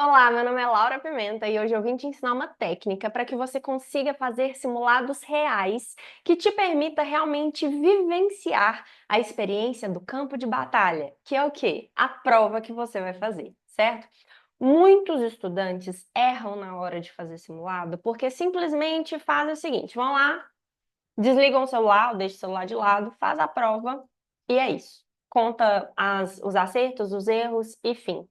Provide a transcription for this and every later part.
Olá, meu nome é Laura Pimenta e hoje eu vim te ensinar uma técnica para que você consiga fazer simulados reais que te permita realmente vivenciar a experiência do campo de batalha, que é o quê? A prova que você vai fazer, certo? Muitos estudantes erram na hora de fazer simulado porque simplesmente fazem o seguinte: vão lá, desligam o celular, ou deixam o celular de lado, faz a prova e é isso. Conta os acertos, os erros e fim.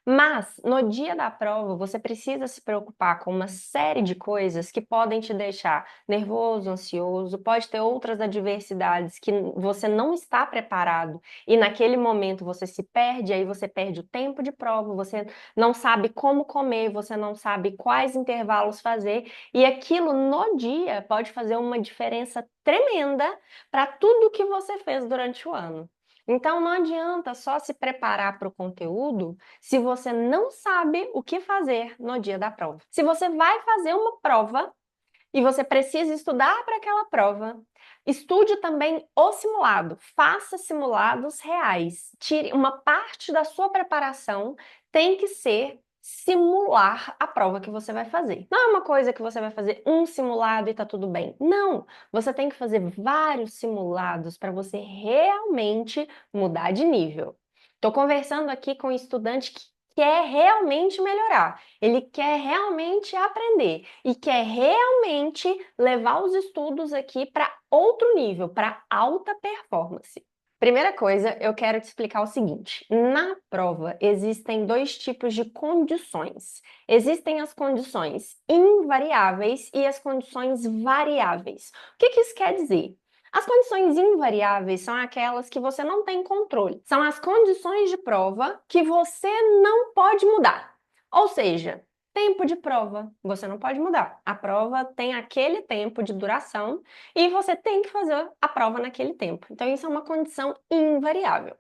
Mas, no dia da prova, você precisa se preocupar com uma série de coisas que podem te deixar nervoso, ansioso, pode ter outras adversidades que você não está preparado e naquele momento você se perde, aí você perde o tempo de prova, você não sabe como comer, você não sabe quais intervalos fazer e aquilo no dia pode fazer uma diferença tremenda para tudo que você fez durante o ano. Então, não adianta só se preparar para o conteúdo se você não sabe o que fazer no dia da prova. Se você vai fazer uma prova e você precisa estudar para aquela prova, estude também o simulado, faça simulados reais. Tire uma parte da sua preparação, tem que ser simular a prova que você vai fazer. Não é uma coisa que você vai fazer um simulado e tá tudo bem. Não, você tem que fazer vários simulados para você realmente mudar de nível. Estou conversando aqui com um estudante que quer realmente melhorar, ele quer realmente aprender e quer realmente levar os estudos aqui para outro nível, para alta performance. Primeira coisa, eu quero te explicar o seguinte: na prova existem dois tipos de condições. Existem as condições invariáveis e as condições variáveis. O que isso quer dizer? As condições invariáveis são aquelas que você não tem controle. São as condições de prova que você não pode mudar. Ou seja, tempo de prova, você não pode mudar. A prova tem aquele tempo de duração e você tem que fazer a prova naquele tempo. Então, isso é uma condição invariável.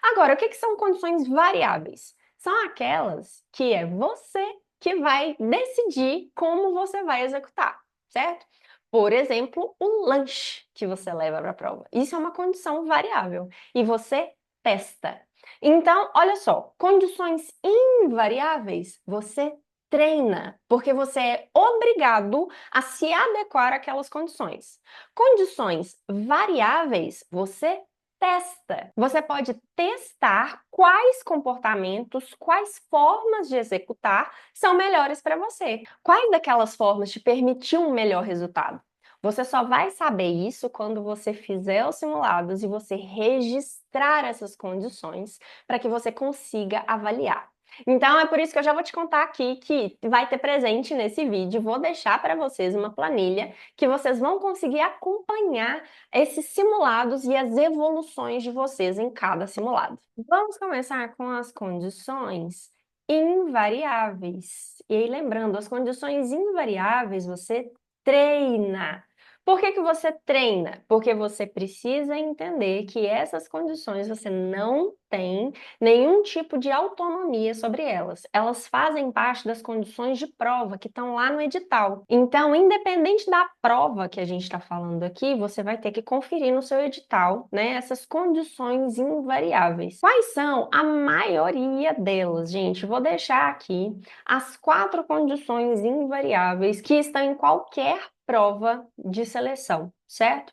Agora, o que são condições variáveis? São aquelas que é você que vai decidir como você vai executar, certo? Por exemplo, o lanche que você leva para a prova. Isso é uma condição variável e você testa. Então, olha só, condições invariáveis, você treina, porque você é obrigado a se adequar àquelas condições. Condições variáveis, você testa. Você pode testar quais comportamentos, quais formas de executar são melhores para você. Quais daquelas formas te permitiu um melhor resultado? Você só vai saber isso quando você fizer os simulados e você registrar essas condições para que você consiga avaliar. Então, é por isso que eu já vou te contar aqui que vai ter presente nesse vídeo. Vou deixar para vocês uma planilha que vocês vão conseguir acompanhar esses simulados e as evoluções de vocês em cada simulado. Vamos começar com as condições invariáveis. E aí, lembrando, as condições invariáveis você treina. Por que você treina? Porque você precisa entender que essas condições você não tem nenhum tipo de autonomia sobre elas. Elas fazem parte das condições de prova que estão lá no edital. Então, independente da prova que a gente está falando aqui, você vai ter que conferir no seu edital, né, essas condições invariáveis. Quais são? A maioria delas, gente. Vou deixar aqui as 4 condições invariáveis que estão em qualquer prova de seleção, certo?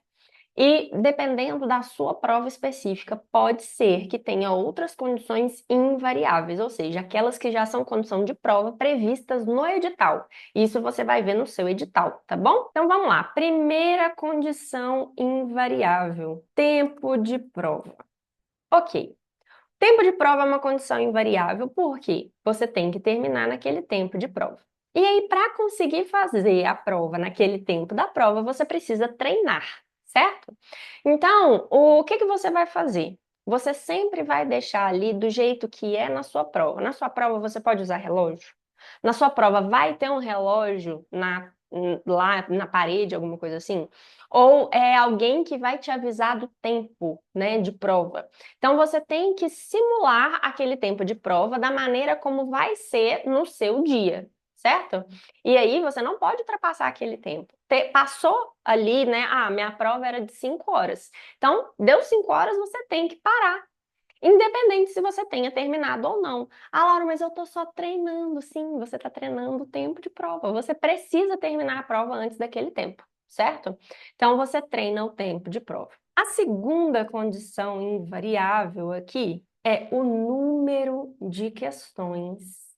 E dependendo da sua prova específica, pode ser que tenha outras condições invariáveis, ou seja, aquelas que já são condição de prova previstas no edital. Isso você vai ver no seu edital, tá bom? Então vamos lá. Primeira condição invariável: tempo de prova. Ok. Tempo de prova é uma condição invariável, porque você tem que terminar naquele tempo de prova. E aí, para conseguir fazer a prova naquele tempo da prova, você precisa treinar, certo? Então, o que você vai fazer? Você sempre vai deixar ali do jeito que é na sua prova. Na sua prova, você pode usar relógio? Na sua prova, vai ter um relógio lá na parede, alguma coisa assim? Ou é alguém que vai te avisar do tempo, né, de prova? Então, você tem que simular aquele tempo de prova da maneira como vai ser no seu dia, certo? E aí, você não pode ultrapassar aquele tempo. Passou ali, né? Ah, minha prova era de 5 horas. Então, deu 5 horas, você tem que parar. independente se você tenha terminado ou não. Ah, Laura, mas eu tô só treinando. Sim, você está treinando o tempo de prova. Você precisa terminar a prova antes daquele tempo, certo? Então, você treina o tempo de prova. A segunda condição invariável aqui é o número de questões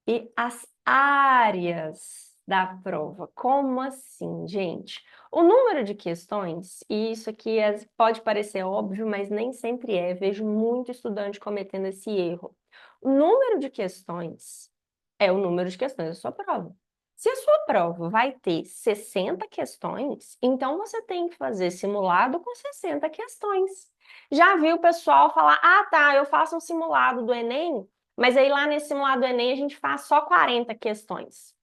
e as áreas da prova. Como assim, gente? O número de questões, e isso aqui pode parecer óbvio, mas nem sempre é. Vejo muito estudante cometendo esse erro. O número de questões é o número de questões da sua prova. Se a sua prova vai ter 60 questões, então você tem que fazer simulado com 60 questões. Já viu o pessoal falar: ah, tá, eu faço um simulado do Enem, mas aí lá nesse simulado do Enem a gente faz só 40 questões.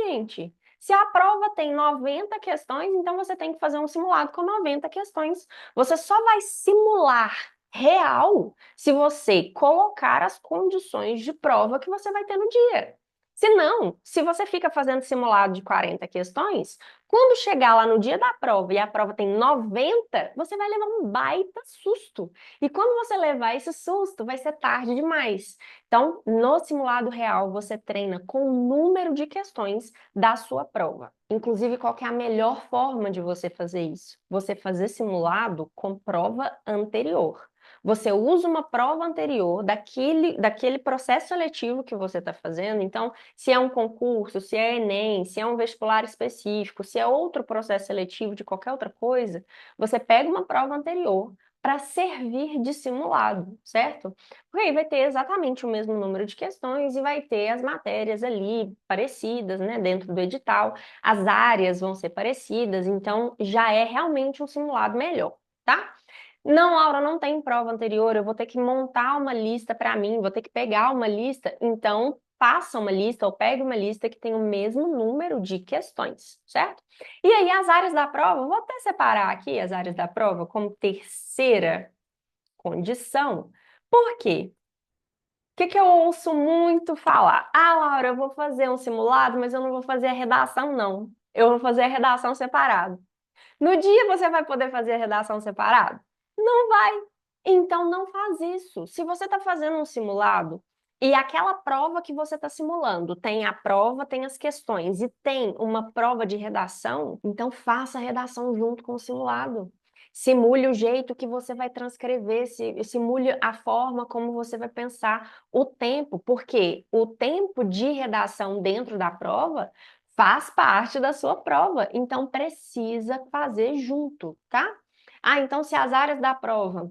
Gente, se a prova tem 90 questões, então você tem que fazer um simulado com 90 questões. Você só vai simular real se você colocar as condições de prova que você vai ter no dia. Se não, se você fica fazendo simulado de 40 questões, quando chegar lá no dia da prova e a prova tem 90, você vai levar um baita susto. E quando você levar esse susto, vai ser tarde demais. Então, no simulado real, você treina com o número de questões da sua prova. Inclusive, qual que é a melhor forma de você fazer isso? Você fazer simulado com prova anterior. Você usa uma prova anterior daquele processo seletivo que você está fazendo. Então, se é um concurso, se é Enem, se é um vestibular específico, se é outro processo seletivo de qualquer outra coisa, você pega uma prova anterior para servir de simulado, certo? Porque aí vai ter exatamente o mesmo número de questões e vai ter as matérias ali parecidas, né, dentro do edital. As áreas vão ser parecidas, então já é realmente um simulado melhor, tá? Não, Laura, não tem prova anterior, eu vou ter que montar uma lista para mim, vou ter que pegar uma lista, então faça uma lista ou pegue uma lista que tem o mesmo número de questões, certo? E aí as áreas da prova, vou até separar aqui as áreas da prova como terceira condição. Por quê? O que eu ouço muito falar? Ah, Laura, eu vou fazer um simulado, mas eu não vou fazer a redação, não. Eu vou fazer a redação separado. No dia você vai poder fazer a redação separado? Não vai. Então não faz isso. Se você está fazendo um simulado e aquela prova que você está simulando tem a prova, tem as questões e tem uma prova de redação, então faça a redação junto com o simulado. Simule o jeito que você vai transcrever, simule a forma como você vai pensar o tempo, porque o tempo de redação dentro da prova faz parte da sua prova, então precisa fazer junto, tá? Ah, então se as áreas da prova,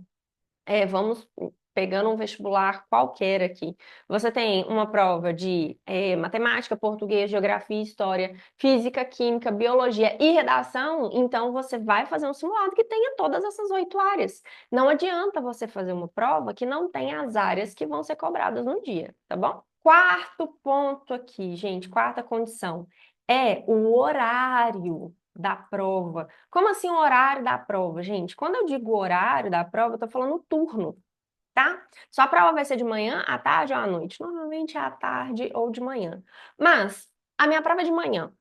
vamos pegando um vestibular qualquer aqui, você tem uma prova de matemática, português, geografia, história, física, química, biologia e redação, então você vai fazer um simulado que tenha todas essas 8 áreas. Não adianta você fazer uma prova que não tenha as áreas que vão ser cobradas no dia, tá bom? Quarto ponto aqui, gente, quarta condição é o horário da prova. Como assim o horário da prova, gente? Quando eu digo horário da prova, eu tô falando turno, tá? Sua prova vai ser de manhã, à tarde ou à noite? Normalmente é à tarde ou de manhã. Mas a minha prova é de manhã.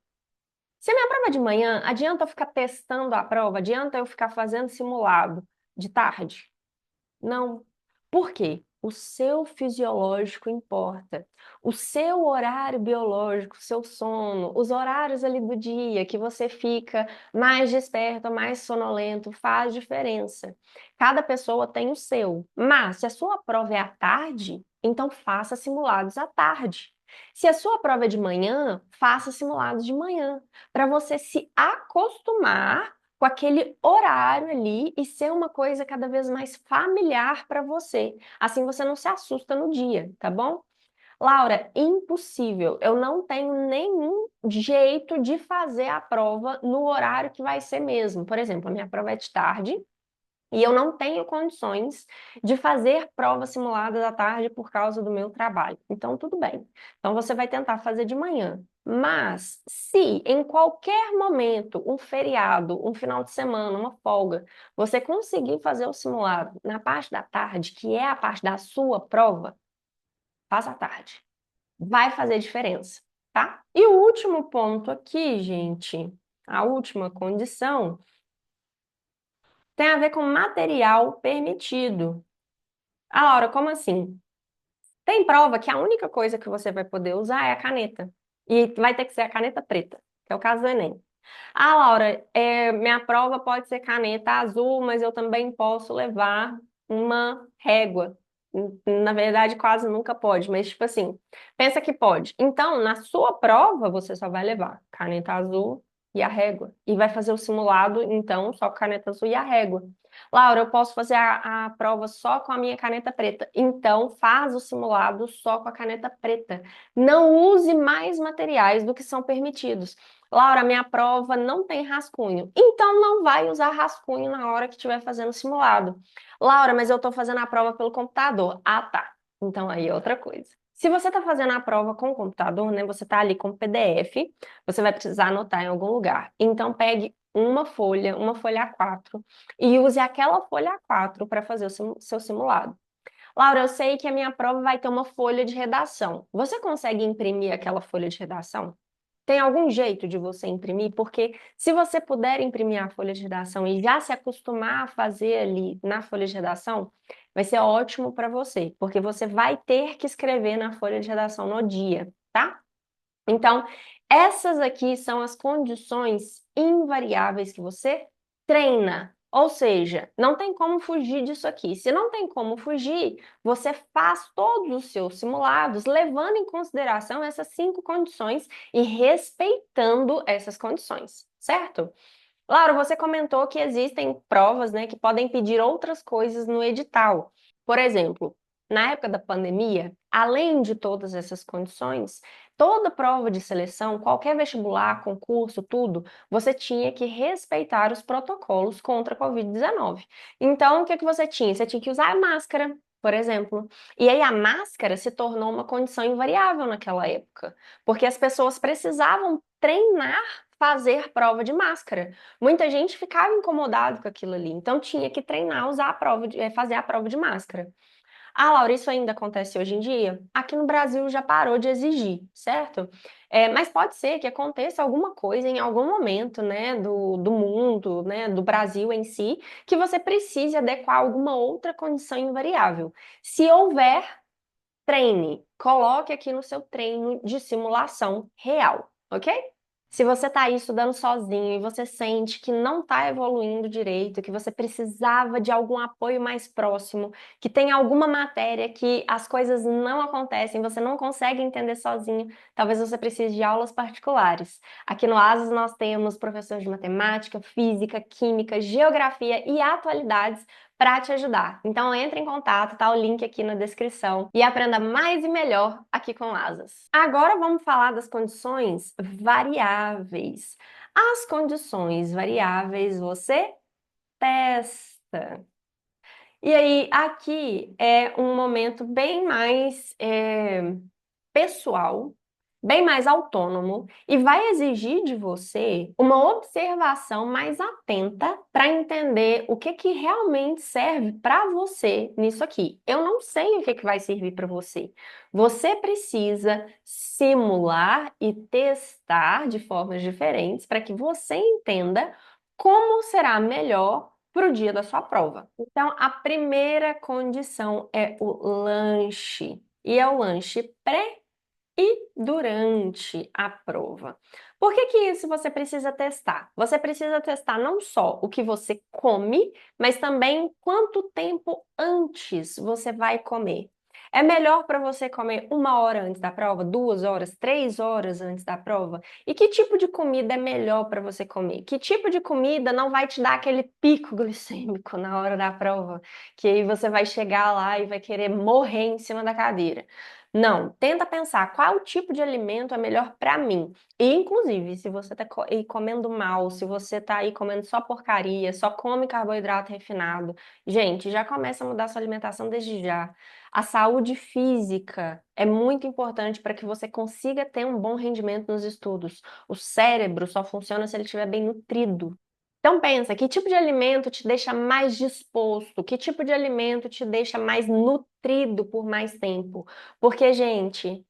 Se a minha prova é de manhã, adianta eu ficar testando a prova? Adianta eu ficar fazendo simulado de tarde? Não. Por quê? O seu fisiológico importa. O seu horário biológico, o seu sono, os horários ali do dia que você fica mais desperto, mais sonolento, faz diferença. Cada pessoa tem o seu. Mas se a sua prova é à tarde, então faça simulados à tarde. Se a sua prova é de manhã, faça simulados de manhã, para você se acostumar com aquele horário ali e ser uma coisa cada vez mais familiar para você. Assim você não se assusta no dia, tá bom? Laura, impossível. Eu não tenho nenhum jeito de fazer a prova no horário que vai ser mesmo. Por exemplo, a minha prova é de tarde. E eu não tenho condições de fazer provas simuladas à tarde por causa do meu trabalho. Então, tudo bem. Então, você vai tentar fazer de manhã. Mas, se em qualquer momento, um feriado, um final de semana, uma folga, você conseguir fazer o simulado na parte da tarde, que é a parte da sua prova, faça à tarde. Vai fazer diferença, tá? E o último ponto aqui, gente, a última condição tem a ver com material permitido. Ah, Laura, como assim? Tem prova que a única coisa que você vai poder usar é a caneta. E vai ter que ser a caneta preta, que é o caso do Enem. Ah, Laura, minha prova pode ser caneta azul, mas eu também posso levar uma régua. Na verdade, quase nunca pode, mas tipo assim, pensa que pode. Então, na sua prova, você só vai levar caneta azul e a régua. E vai fazer o simulado, então, só com caneta azul e a régua. Laura, eu posso fazer a prova só com a minha caneta preta. Então, faz o simulado só com a caneta preta. Não use mais materiais do que são permitidos. Laura, minha prova não tem rascunho. Então não vai usar rascunho na hora que estiver fazendo o simulado. Laura, mas eu estou fazendo a prova pelo computador. Ah, tá. Então aí é outra coisa. Se você está fazendo a prova com o computador, né, você está ali com o PDF, você vai precisar anotar em algum lugar. Então pegue uma folha A4, e use aquela folha A4 para fazer o seu simulado. Laura, eu sei que a minha prova vai ter uma folha de redação. Você consegue imprimir aquela folha de redação? Tem algum jeito de você imprimir? Porque se você puder imprimir a folha de redação e já se acostumar a fazer ali na folha de redação, vai ser ótimo para você, porque você vai ter que escrever na folha de redação no dia, tá? Então, essas aqui são as condições invariáveis que você treina. Ou seja, não tem como fugir disso aqui. Se não tem como fugir, você faz todos os seus simulados levando em consideração essas 5 condições e respeitando essas condições, certo? Laura, você comentou que existem provas, né, que podem pedir outras coisas no edital. Por exemplo, na época da pandemia, além de todas essas condições, toda prova de seleção, qualquer vestibular, concurso, tudo, você tinha que respeitar os protocolos contra a Covid-19. Então, o que que você tinha? Você tinha que usar a máscara, por exemplo. E aí a máscara se tornou uma condição invariável naquela época, porque as pessoas precisavam treinar fazer prova de máscara. Muita gente ficava incomodado com aquilo ali, então tinha que treinar, usar a prova fazer a prova de máscara. Ah, Laura, isso ainda acontece hoje em dia? Aqui no Brasil já parou de exigir, certo? Mas pode ser que aconteça alguma coisa em algum momento, né, do mundo, né, do Brasil em si, que você precise adequar alguma outra condição invariável. Se houver, treine, coloque aqui no seu treino de simulação real, ok? Se você está aí estudando sozinho e você sente que não está evoluindo direito, que você precisava de algum apoio mais próximo, que tem alguma matéria que as coisas não acontecem, você não consegue entender sozinho, talvez você precise de aulas particulares. Aqui no ASUS nós temos professores de matemática, física, química, geografia e atualidades para te ajudar. Então entre em contato, tá o link aqui na descrição e aprenda mais e melhor aqui com Asas. Agora vamos falar das condições variáveis. As condições variáveis você testa. E aí, aqui é um momento bem mais pessoal, bem mais autônomo e vai exigir de você uma observação mais atenta para entender o que que realmente serve para você nisso aqui. Eu não sei o que que vai servir para você. Você precisa simular e testar de formas diferentes para que você entenda como será melhor para o dia da sua prova. Então, a primeira condição é o lanche. E é o lanche pré e durante a prova. Por que que isso você precisa testar? Você precisa testar não só o que você come, mas também quanto tempo antes você vai comer. É melhor para você comer 1 hora antes da prova, 2 horas, 3 horas antes da prova? E que tipo de comida é melhor para você comer? Que tipo de comida não vai te dar aquele pico glicêmico na hora da prova? Que aí você vai chegar lá e vai querer morrer em cima da cadeira. Não, tenta pensar qual tipo de alimento é melhor para mim. E, inclusive, se você tá aí comendo mal, se você tá aí comendo só porcaria, só come carboidrato refinado, gente, já começa a mudar sua alimentação desde já. A saúde física é muito importante para que você consiga ter um bom rendimento nos estudos. O cérebro só funciona se ele estiver bem nutrido. Então pensa, que tipo de alimento te deixa mais disposto? Que tipo de alimento te deixa mais nutrido por mais tempo? Porque, gente,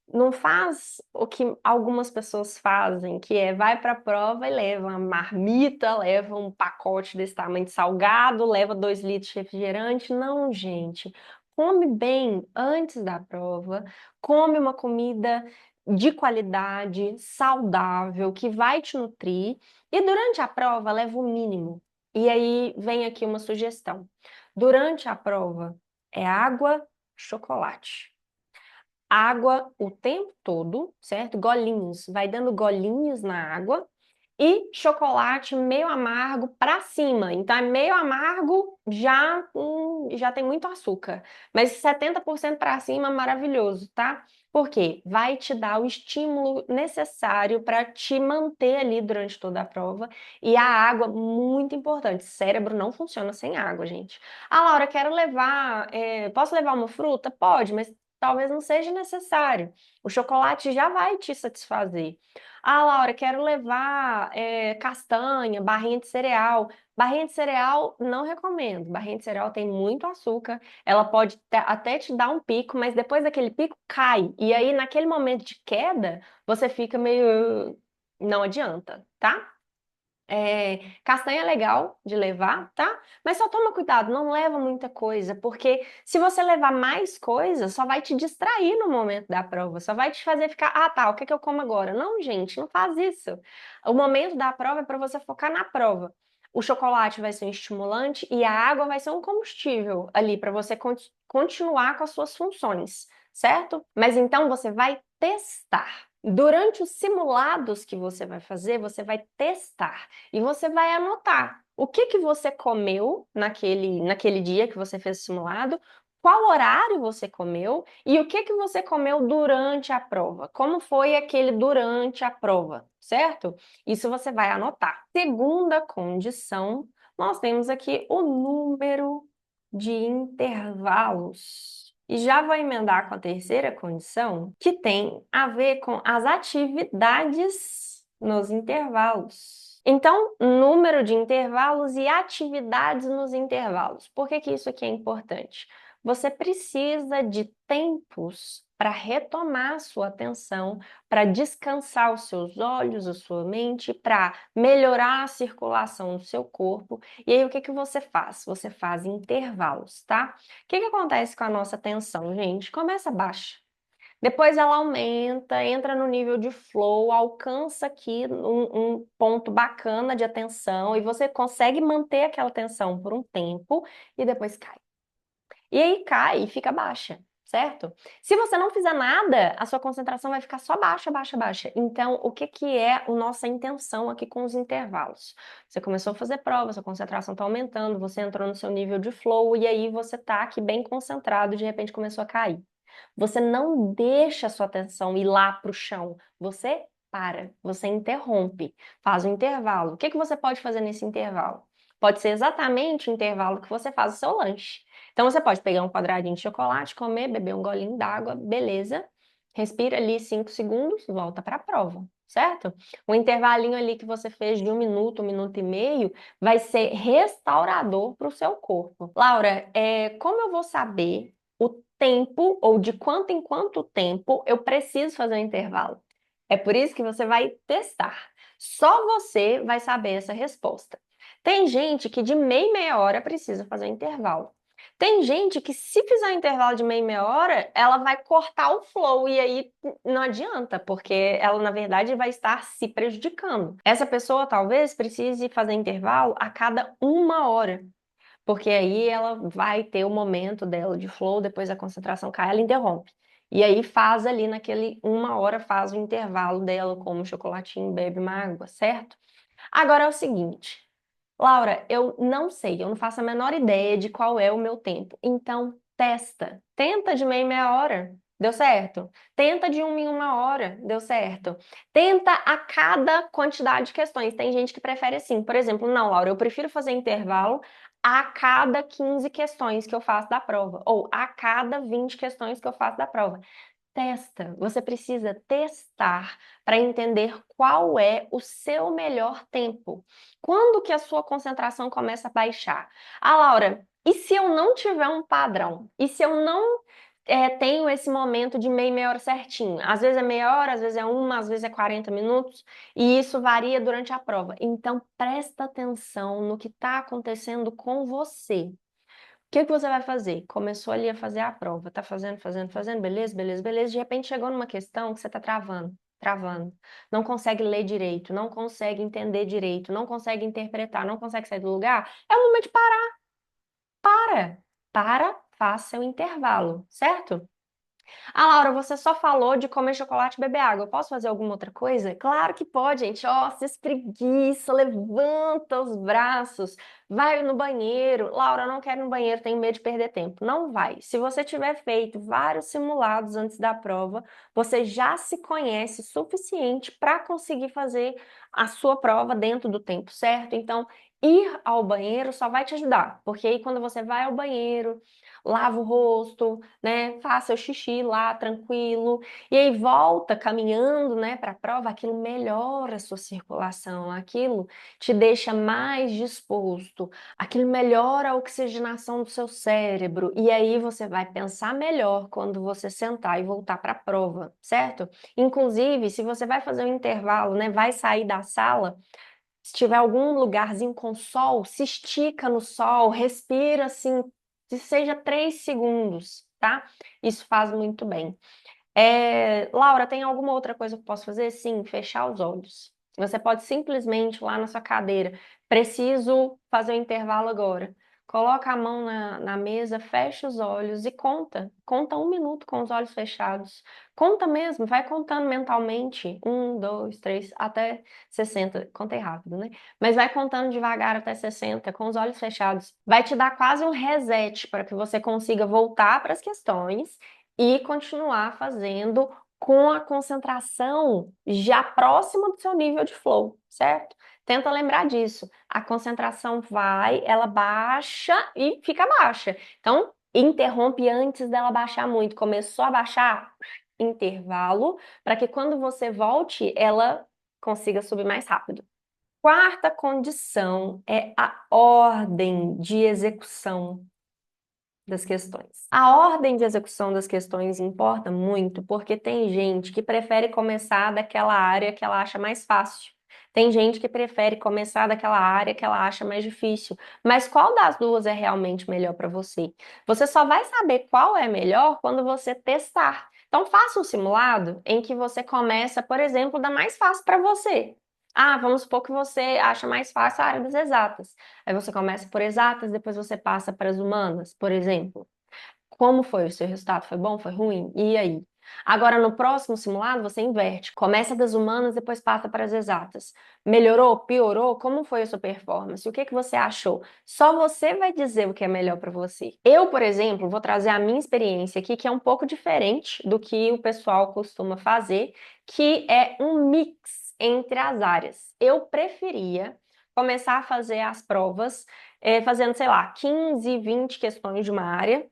Não faz o que algumas pessoas fazem, que é vai para a prova e leva uma marmita, leva um pacote desse tamanho de salgado, leva 2 litros de refrigerante. Não, gente. Come bem antes da prova, come uma comida de qualidade, saudável, que vai te nutrir, e durante a prova leva o mínimo. E aí vem aqui uma sugestão. Durante a prova é água, chocolate. Água o tempo todo, certo? Golinhos, vai dando golinhos na água e chocolate meio amargo para cima. Então é meio amargo, já tem muito açúcar, mas 70% para cima, maravilhoso, tá? Por quê? Vai te dar o estímulo necessário para te manter ali durante toda a prova. E a água, muito importante. Cérebro não funciona sem água, gente. Ah, Laura, quero levar. Posso levar uma fruta? Pode, mas talvez não seja necessário. O chocolate já vai te satisfazer. Ah, Laura, quero levar castanha, barrinha de cereal. Barrinha de cereal, não recomendo. Barrinha de cereal tem muito açúcar. Ela pode até te dar um pico, mas depois daquele pico cai. E aí, naquele momento de queda, você fica meio. Não adianta, tá? Castanha é legal de levar, tá? Mas só toma cuidado, não leva muita coisa, porque se você levar mais coisa, só vai te distrair no momento da prova, só vai te fazer ficar, ah, tá, o que é que eu como agora? Não, gente, não faz isso. O momento da prova é para você focar na prova. O chocolate vai ser um estimulante e a água vai ser um combustível ali para você continuar com as suas funções, certo? Mas então você vai testar. Durante os simulados que você vai testar. E você vai anotar o que que você comeu naquele dia que você fez o simulado, qual horário você comeu e o que que você comeu durante a prova. Como foi aquele durante a prova, certo? Isso você vai anotar. Segunda condição, nós temos aqui o número de intervalos. E já vou emendar com a terceira condição, que tem a ver com as atividades nos intervalos. Então, número de intervalos e atividades nos intervalos. Por que que isso aqui é importante? Você precisa de tempos para retomar a sua atenção, para descansar os seus olhos, a sua mente, para melhorar a circulação do seu corpo. E aí, o que que você faz? Você faz intervalos, tá? O que que acontece com a nossa atenção, gente? Começa baixa. Depois ela aumenta, entra no nível de flow, alcança aqui um ponto bacana de atenção e você consegue manter aquela atenção por um tempo e depois cai. E aí cai e fica baixa, certo? Se você não fizer nada, a sua concentração vai ficar só baixa, baixa, baixa. Então, o que que é a nossa intenção aqui com os intervalos? Você começou a fazer prova, sua concentração está aumentando, você entrou no seu nível de flow e aí você está aqui bem concentrado, de repente começou a cair. Você não deixa a sua atenção ir lá para o chão, você para, você interrompe, faz um intervalo. O que que você pode fazer nesse intervalo? Pode ser exatamente o intervalo que você faz o seu lanche. Então você pode pegar um quadradinho de chocolate, comer, beber um golinho d'água, beleza. Respira ali 5 segundos, volta para a prova, certo? O intervalinho ali que você fez de 1 minuto, 1 minuto e meio, vai ser restaurador para o seu corpo. Laura, como eu vou saber o tempo ou de quanto em quanto tempo eu preciso fazer um intervalo? É por isso que você vai testar. Só você vai saber essa resposta. Tem gente que de meia em meia hora precisa fazer um intervalo. Tem gente que, se fizer um intervalo de meia em meia hora, ela vai cortar o flow e aí não adianta, porque ela, na verdade, vai estar se prejudicando. Essa pessoa talvez precise fazer intervalo a cada 1 hora, porque aí ela vai ter o momento dela de flow, depois a concentração cai, ela interrompe. E aí faz ali naquele 1 hora, faz o intervalo dela, como um chocolatinho, bebe uma água, certo? Agora é o seguinte. Laura, eu não sei, eu não faço a menor ideia de qual é o meu tempo. Então, testa. Tenta de meia em meia hora. Deu certo? Tenta de 1 em 1 hora. Deu certo? Tenta a cada quantidade de questões. Tem gente que prefere assim. Por exemplo, não, Laura, eu prefiro fazer intervalo a cada 15 questões que eu faço da prova. Ou a cada 20 questões que eu faço da prova. Testa, você precisa testar para entender qual é o seu melhor tempo. Quando que a sua concentração começa a baixar? Ah, Laura, e se eu não tiver um padrão? E se eu não tenho esse momento de meia hora certinho. Às vezes é meia hora, às vezes é uma, às vezes é 40 minutos, e isso varia durante a prova. Então, presta atenção no que está acontecendo com você. O que que você vai fazer? Começou ali a fazer a prova, tá fazendo, fazendo, fazendo, beleza, beleza, beleza. De repente chegou numa questão que você tá travando, travando. Não consegue ler direito, não consegue entender direito, não consegue interpretar, não consegue sair do lugar. É o momento de para. Para, faça o intervalo, certo? Ah, Laura, você só falou de comer chocolate e beber água. Eu posso fazer alguma outra coisa? Claro que pode, gente. Ó, se espreguiça, levanta os braços, vai no banheiro. Laura, eu não quero ir no banheiro, tenho medo de perder tempo. Não vai. Se você tiver feito vários simulados antes da prova, você já se conhece suficiente para conseguir fazer a sua prova dentro do tempo certo. Então, ir ao banheiro só vai te ajudar, porque aí quando você vai ao banheiro, lava o rosto, né? Faça o xixi lá, tranquilo. E aí volta caminhando, né, para a prova, aquilo melhora a sua circulação, aquilo te deixa mais disposto, aquilo melhora a oxigenação do seu cérebro. E aí você vai pensar melhor quando você sentar e voltar para a prova, certo? Inclusive, se você vai fazer um intervalo, né, vai sair da sala, se tiver algum lugarzinho com sol, se estica no sol, respira assim, que seja 3 segundos, tá? Isso faz muito bem. Laura, tem alguma outra coisa que eu posso fazer? Sim, fechar os olhos. Você pode simplesmente lá na sua cadeira, preciso fazer o intervalo agora. Coloca a mão na mesa, fecha os olhos e conta. Conta 1 minuto com os olhos fechados. Conta mesmo, vai contando mentalmente. 1, 2, 3, até 60. Contei rápido, né? Mas vai contando devagar até 60, com os olhos fechados. Vai te dar quase um reset para que você consiga voltar para as questões e continuar fazendo com a concentração já próxima do seu nível de flow, certo? Tenta lembrar disso. A concentração vai, ela baixa e fica baixa. Então, interrompe antes dela baixar muito. Começou a baixar, intervalo, para que quando você volte, ela consiga subir mais rápido. Quarta condição é a ordem de execução das questões. A ordem de execução das questões importa muito porque tem gente que prefere começar daquela área que ela acha mais fácil. Tem gente que prefere começar daquela área que ela acha mais difícil. Mas qual das duas é realmente melhor para você? Você só vai saber qual é melhor quando você testar. Então, faça um simulado em que você começa, por exemplo, da mais fácil para você. Ah, vamos supor que você acha mais fácil a área das exatas. Aí você começa por exatas, depois você passa para as humanas, por exemplo. Como foi o seu resultado? Foi bom? Foi ruim? E aí? Agora, no próximo simulado, você inverte. Começa das humanas, depois passa para as exatas. Melhorou? Piorou? Como foi a sua performance? O que que você achou? Só você vai dizer o que é melhor para você. Eu, por exemplo, vou trazer a minha experiência aqui, que é um pouco diferente do que o pessoal costuma fazer, que é um mix entre as áreas. Eu preferia começar a fazer as provas fazendo, sei lá, 15, 20 questões de uma área,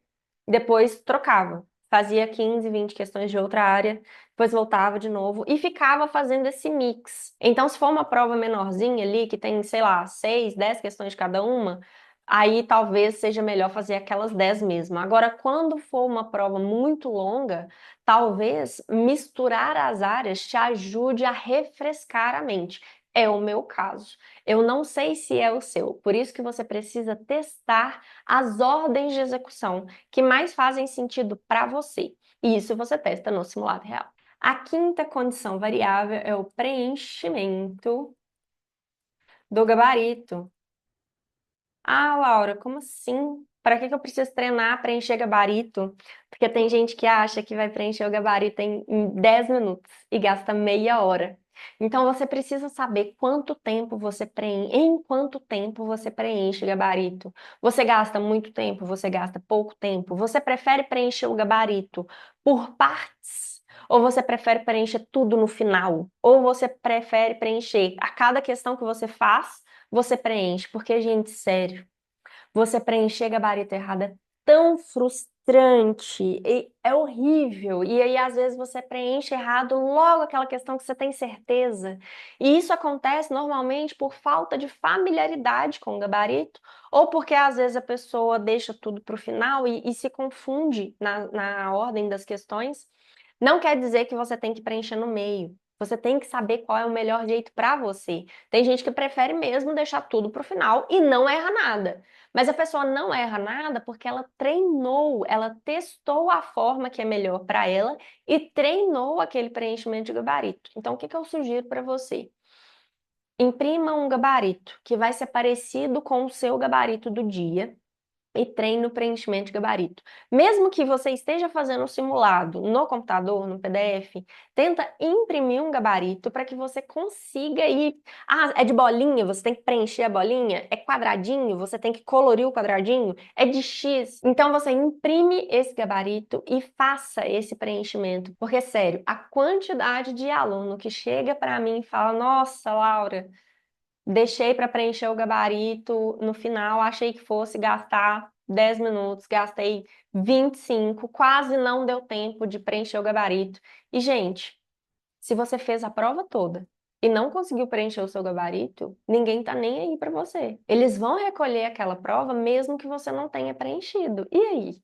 depois trocava. Fazia 15, 20 questões de outra área, depois voltava de novo e ficava fazendo esse mix. Então, se for uma prova menorzinha ali, que tem, sei lá, 6, 10 questões de cada uma, aí talvez seja melhor fazer aquelas 10 mesmo. Agora, quando for uma prova muito longa, talvez misturar as áreas te ajude a refrescar a mente. É o meu caso. Eu não sei se é o seu, por isso que você precisa testar as ordens de execução que mais fazem sentido para você. E isso você testa no simulado real. A quinta condição variável é o preenchimento do gabarito. Ah, Laura, como assim? Para que que eu preciso treinar para encher gabarito? Porque tem gente que acha que vai preencher o gabarito em 10 minutos e gasta meia hora. Então você precisa saber quanto tempo você preenche, em quanto tempo você preenche o gabarito. Você gasta muito tempo, você gasta pouco tempo. Você prefere preencher o gabarito por partes? Ou você prefere preencher tudo no final? Ou você prefere preencher a cada questão que você faz? Você preenche, porque, gente, sério, você preencher gabarito errado é tão frustrante, frustrante, e é horrível. E aí, às vezes, você preenche errado logo aquela questão que você tem certeza. E isso acontece normalmente por falta de familiaridade com o gabarito, ou porque às vezes a pessoa deixa tudo para o final e se confunde na ordem das questões. Não quer dizer que você tem que preencher no meio. Você tem que saber qual é o melhor jeito para você. Tem gente que prefere mesmo deixar tudo para o final e não erra nada. Mas a pessoa não erra nada porque ela treinou, ela testou a forma que é melhor para ela e treinou aquele preenchimento de gabarito. Então, o que que eu sugiro para você? Imprima um gabarito que vai ser parecido com o seu gabarito do dia e treine o preenchimento de gabarito. Mesmo que você esteja fazendo um simulado no computador, no PDF, tenta imprimir um gabarito para que você consiga ir. Ah, é de bolinha, você tem que preencher a bolinha? É quadradinho, você tem que colorir o quadradinho? É de X? Então você imprime esse gabarito e faça esse preenchimento. Porque, sério, a quantidade de aluno que chega para mim e fala: Nossa, Laura, deixei para preencher o gabarito no final, achei que fosse gastar 10 minutos, gastei 25, quase não deu tempo de preencher o gabarito. E, gente, se você fez a prova toda e não conseguiu preencher o seu gabarito, ninguém tá nem aí para você. Eles vão recolher aquela prova mesmo que você não tenha preenchido. E aí?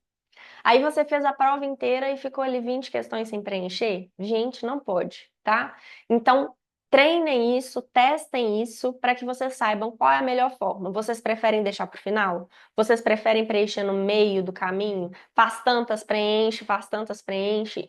Aí você fez a prova inteira e ficou ali 20 questões sem preencher? Gente, não pode, tá? Então, treinem isso, testem isso para que vocês saibam qual é a melhor forma. Vocês preferem deixar para o final? Vocês preferem preencher no meio do caminho? Faz tantas preenche?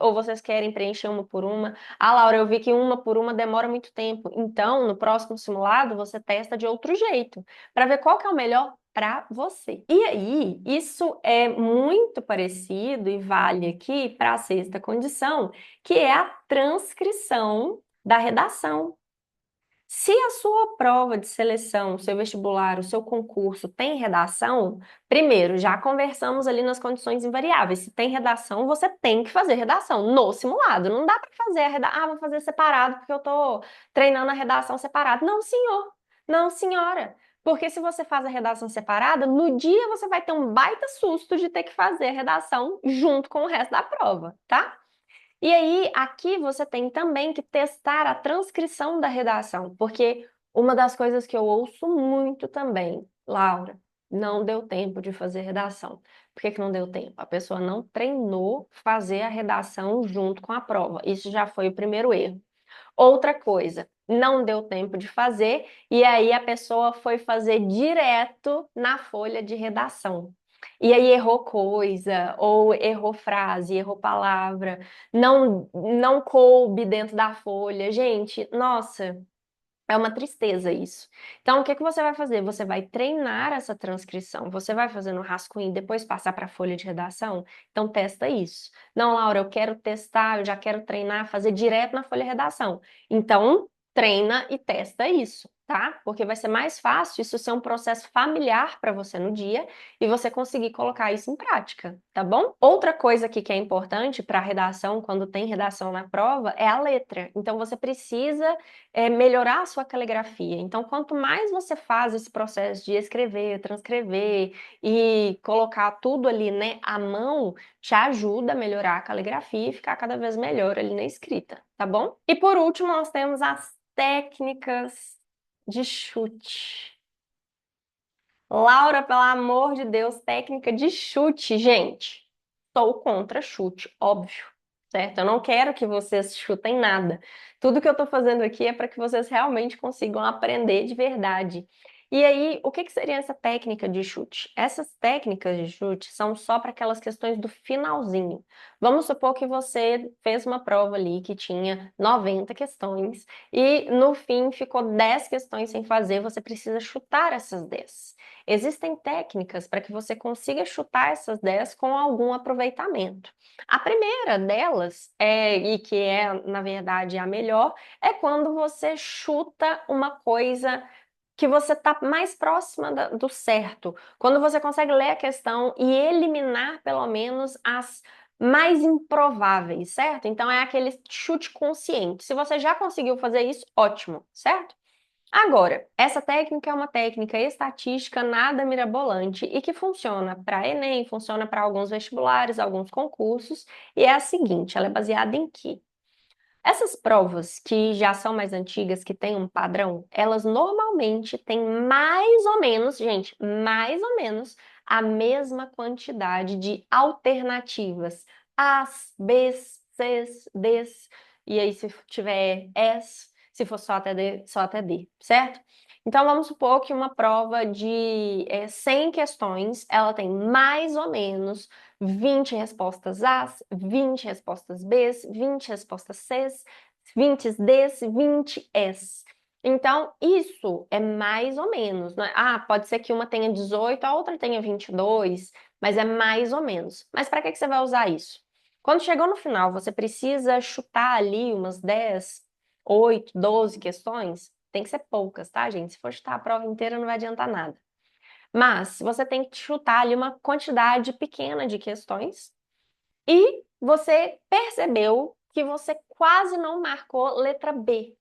Ou vocês querem preencher uma por uma? Ah, Laura, eu vi que uma por uma demora muito tempo. Então, no próximo simulado, você testa de outro jeito, para ver qual que é o melhor para você. E aí, isso é muito parecido e vale aqui para a sexta condição, que é a transcrição da redação. Se a sua prova de seleção, o seu vestibular, o seu concurso tem redação, primeiro, já conversamos ali nas condições invariáveis. Se tem redação, você tem que fazer redação no simulado. Não dá para fazer a redação, vou fazer separado porque eu tô treinando a redação separado. Não, senhor. Não, senhora. Porque se você faz a redação separada, no dia você vai ter um baita susto de ter que fazer a redação junto com o resto da prova, tá? E aí, aqui você tem também que testar a transcrição da redação, porque uma das coisas que eu ouço muito também, Laura, não deu tempo de fazer redação. Por que que não deu tempo? A pessoa não treinou fazer a redação junto com a prova. Isso já foi o primeiro erro. Outra coisa, não deu tempo de fazer, e aí a pessoa foi fazer direto na folha de redação. E aí errou coisa, ou errou frase, errou palavra, não coube dentro da folha. Gente, nossa, é uma tristeza isso. Então, o que que você vai fazer? Você vai treinar essa transcrição. Você vai fazer no rascunho e depois passar para a folha de redação? Então, testa isso. Não, Laura, eu quero testar, eu já quero treinar, fazer direto na folha de redação. Então, treina e testa isso, tá? Porque vai ser mais fácil isso ser um processo familiar para você no dia e você conseguir colocar isso em prática, tá bom? Outra coisa aqui que é importante para redação, quando tem redação na prova, é a letra. Então, você precisa melhorar a sua caligrafia. Então, quanto mais você faz esse processo de escrever, transcrever e colocar tudo ali, né, à mão, te ajuda a melhorar a caligrafia e ficar cada vez melhor ali na escrita, tá bom? E por último, nós temos as técnicas de chute. Laura, pelo amor de Deus, técnica de chute, gente. Sou contra chute, óbvio, certo? Eu não quero que vocês chutem nada. Tudo que eu tô fazendo aqui é para que vocês realmente consigam aprender de verdade. E aí, o que que seria essa técnica de chute? Essas técnicas de chute são só para aquelas questões do finalzinho. Vamos supor que você fez uma prova ali que tinha 90 questões e no fim ficou 10 questões sem fazer, você precisa chutar essas 10. Existem técnicas para que você consiga chutar essas 10 com algum aproveitamento. A primeira delas, e que é, na verdade, a melhor, é quando você chuta uma coisa que você está mais próxima do certo. Quando você consegue ler a questão e eliminar, pelo menos, as mais improváveis, certo? Então, é aquele chute consciente. Se você já conseguiu fazer isso, ótimo, certo? Agora, essa técnica é uma técnica estatística nada mirabolante e que funciona para Enem, funciona para alguns vestibulares, alguns concursos, e é a seguinte, ela é baseada em quê? Essas provas que já são mais antigas, que têm um padrão, elas normalmente têm mais ou menos, gente, mais ou menos a mesma quantidade de alternativas. As, Bs, Cs, Ds, e aí se tiver S, se for só até D, só até D, certo? Então vamos supor que uma prova de 100 questões, ela tem mais ou menos 20 respostas As, 20 respostas Bs, 20 respostas Cs, 20 Ds, 20 Es. Então, isso é mais ou menos, né? Ah, pode ser que uma tenha 18, a outra tenha 22, mas é mais ou menos. Mas para que que você vai usar isso? Quando chegou no final, você precisa chutar ali umas 10, 8, 12 questões? Tem que ser poucas, tá, gente? Se for chutar a prova inteira, não vai adiantar nada. Mas você tem que chutar ali uma quantidade pequena de questões e você percebeu que você quase não marcou letra B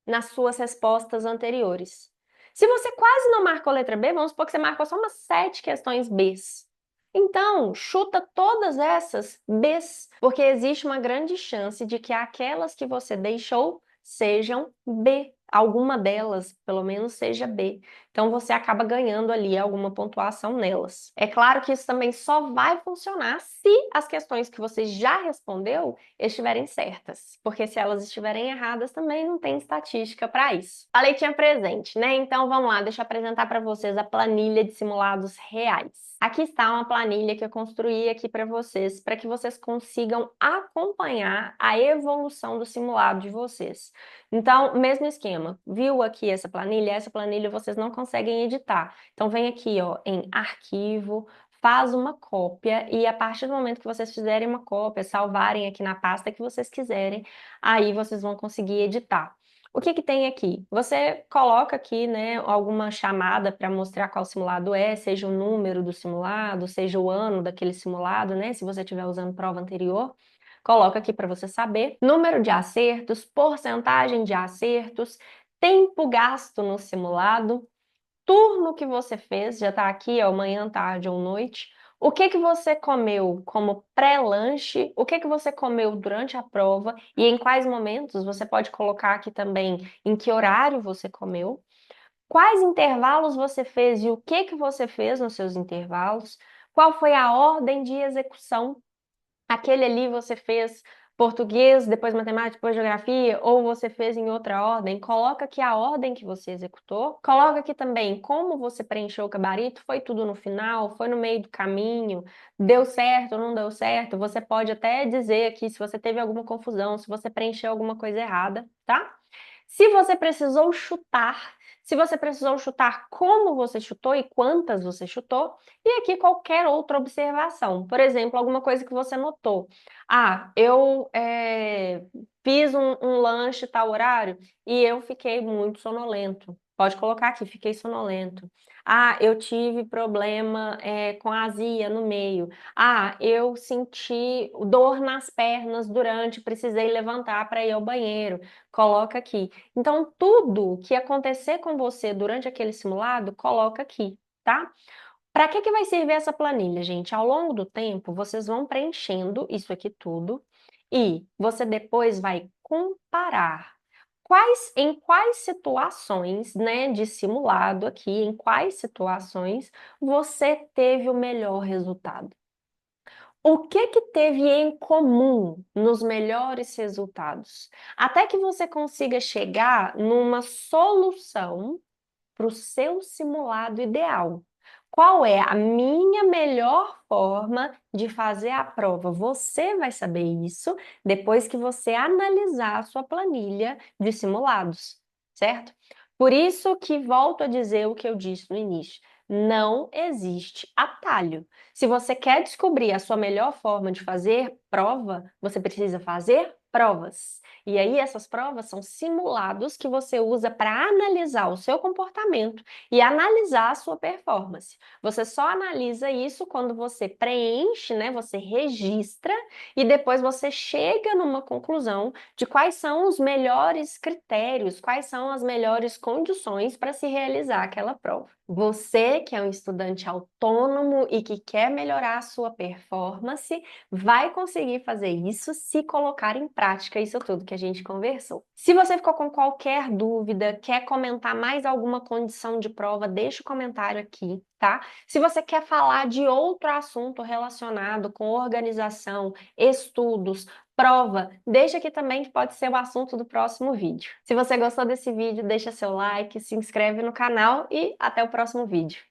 nas suas respostas anteriores. Se você quase não marcou letra B, vamos supor que você marcou só umas 7 questões Bs. Então, chuta todas essas Bs, porque existe uma grande chance de que aquelas que você deixou sejam B. Alguma delas, pelo menos, seja B. Então, você acaba ganhando ali alguma pontuação nelas. É claro que isso também só vai funcionar se as questões que você já respondeu estiverem certas, porque se elas estiverem erradas também não tem estatística para isso. A lei tinha presente, né? Então vamos lá, deixa eu apresentar para vocês a planilha de simulados reais. Aqui está uma planilha que eu construí aqui para que vocês consigam acompanhar a evolução do simulado de vocês. Então, mesmo esquema, viu aqui essa planilha? Essa planilha vocês não conseguem editar. Então, vem aqui, ó, em arquivo, faz uma cópia e a partir do momento que vocês fizerem uma cópia, salvarem aqui na pasta que vocês quiserem, aí vocês vão conseguir editar. O que que tem aqui? Você coloca aqui, né, alguma chamada para mostrar qual simulado é, seja o número do simulado, seja o ano daquele simulado, né, se você estiver usando prova anterior. Coloca aqui para você saber. Número de acertos, porcentagem de acertos, tempo gasto no simulado, turno que você fez, já está aqui, ó, manhã, tarde ou noite. O que que você comeu como pré-lanche? O que que você comeu durante a prova? E em quais momentos? Você pode colocar aqui também em que horário você comeu. Quais intervalos você fez e o que que você fez nos seus intervalos? Qual foi a ordem de execução? Aquele ali você fez português, depois matemática, depois geografia, ou você fez em outra ordem, coloca aqui a ordem que você executou, coloca aqui também como você preencheu o gabarito, foi tudo no final, foi no meio do caminho, deu certo ou não deu certo, você pode até dizer aqui se você teve alguma confusão, se você preencheu alguma coisa errada, tá? Se você precisou chutar, se você precisou chutar como você chutou e quantas você chutou, e aqui qualquer outra observação. Por exemplo, alguma coisa que você notou. Ah, eu fiz um lanche tal horário e eu fiquei muito sonolento. Pode colocar aqui, fiquei sonolento. Ah, eu tive problema com azia no meio. Ah, eu senti dor nas pernas durante, precisei levantar para ir ao banheiro. Coloca aqui. Então, tudo que acontecer com você durante aquele simulado, coloca aqui, tá? Para que que vai servir essa planilha, gente? Ao longo do tempo, vocês vão preenchendo isso aqui tudo e você depois vai comparar em quais situações, né, de simulado aqui, em quais situações você teve o melhor resultado. O que que teve em comum nos melhores resultados? Até que você consiga chegar numa solução para o seu simulado ideal. Qual é a minha melhor forma de fazer a prova? Você vai saber isso depois que você analisar a sua planilha de simulados, certo? Por isso que volto a dizer o que eu disse no início. Não existe atalho. Se você quer descobrir a sua melhor forma de fazer prova, você precisa fazer provas. E aí essas provas são simulados que você usa para analisar o seu comportamento e analisar a sua performance. Você só analisa isso quando você preenche, né? Você registra e depois você chega numa conclusão de quais são os melhores critérios, quais são as melhores condições para se realizar aquela prova. Você, que é um estudante autônomo e que quer melhorar a sua performance, vai conseguir fazer isso se colocar em prática isso tudo que a gente conversou. Se você ficou com qualquer dúvida, quer comentar mais alguma condição de prova, deixa o comentário aqui, tá? Se você quer falar de outro assunto relacionado com organização, estudos, prova, deixa aqui também que pode ser o assunto do próximo vídeo. Se você gostou desse vídeo, deixa seu like, se inscreve no canal e até o próximo vídeo.